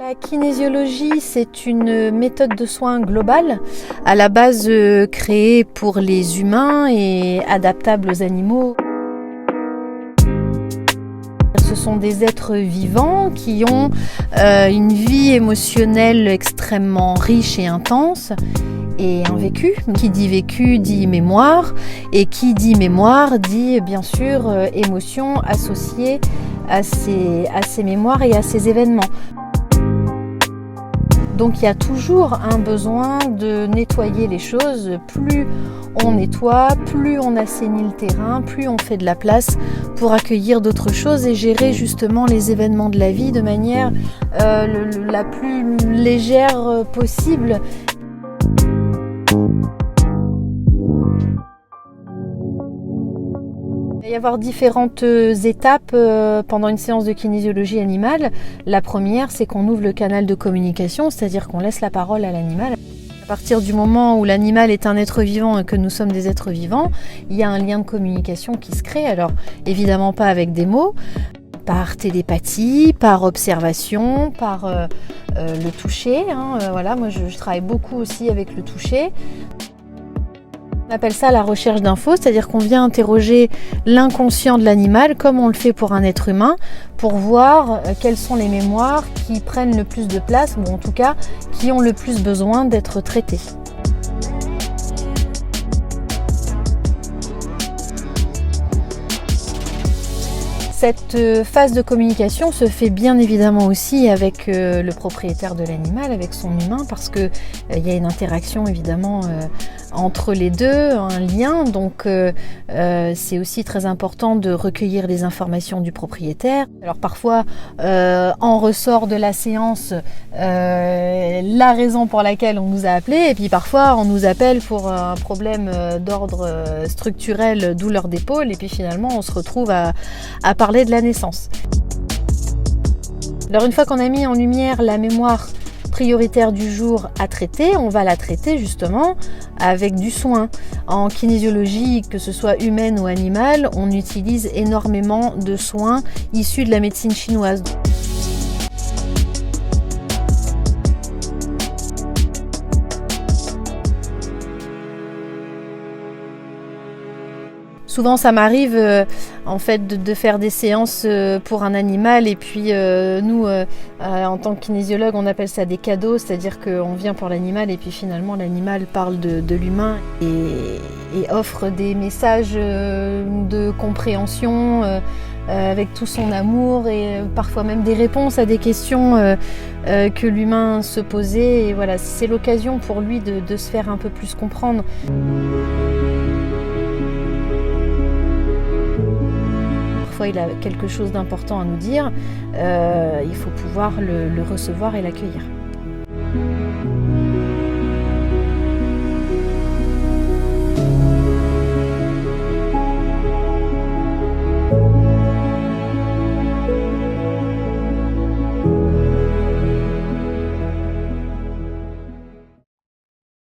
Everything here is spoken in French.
La kinésiologie, c'est une méthode de soins globale, à la base créée pour les humains et adaptable aux animaux. Ce sont des êtres vivants qui ont une vie émotionnelle extrêmement riche et intense et un vécu. Qui dit vécu dit mémoire, et qui dit mémoire dit bien sûr émotion associée à ces mémoires et à ces événements. Donc il y a toujours un besoin de nettoyer les choses. Plus on nettoie, plus on assainit le terrain, plus on fait de la place pour accueillir d'autres choses et gérer justement les événements de la vie de manière la plus légère possible. Il va y avoir différentes étapes pendant une séance de kinésiologie animale. La première, c'est qu'on ouvre le canal de communication, c'est-à-dire qu'on laisse la parole à l'animal. À partir du moment où l'animal est un être vivant et que nous sommes des êtres vivants, il y a un lien de communication qui se crée. Alors, évidemment pas avec des mots, par télépathie, par observation, par le toucher. Voilà, moi je travaille beaucoup aussi avec le toucher. On appelle ça la recherche d'infos, c'est-à-dire qu'on vient interroger l'inconscient de l'animal comme on le fait pour un être humain, pour voir quelles sont les mémoires qui prennent le plus de place, ou en tout cas qui ont le plus besoin d'être traitées. Cette phase de communication se fait bien évidemment aussi avec le propriétaire de l'animal, avec son humain, parce que il y a une interaction évidemment entre les deux, un lien. Donc c'est aussi très important de recueillir les informations du propriétaire. Alors parfois en ressort de la séance la raison pour laquelle on nous a appelés, et puis parfois on nous appelle pour un problème d'ordre structurel, douleur d'épaule, et puis finalement on se retrouve à parler de la naissance. Alors une fois qu'on a mis en lumière la mémoire prioritaire du jour à traiter, on va la traiter justement avec du soin. En kinésiologie, que ce soit humaine ou animale, on utilise énormément de soins issus de la médecine chinoise. Souvent ça m'arrive en fait de faire des séances pour un animal, et puis nous en tant que kinésiologue on appelle ça des cadeaux, c'est-à-dire qu'on vient pour l'animal et puis finalement l'animal parle de l'humain et offre des messages de compréhension avec tout son amour, et parfois même des réponses à des questions que l'humain se posait, et voilà, c'est l'occasion pour lui de se faire un peu plus comprendre. Il a quelque chose d'important à nous dire, il faut pouvoir le recevoir et l'accueillir.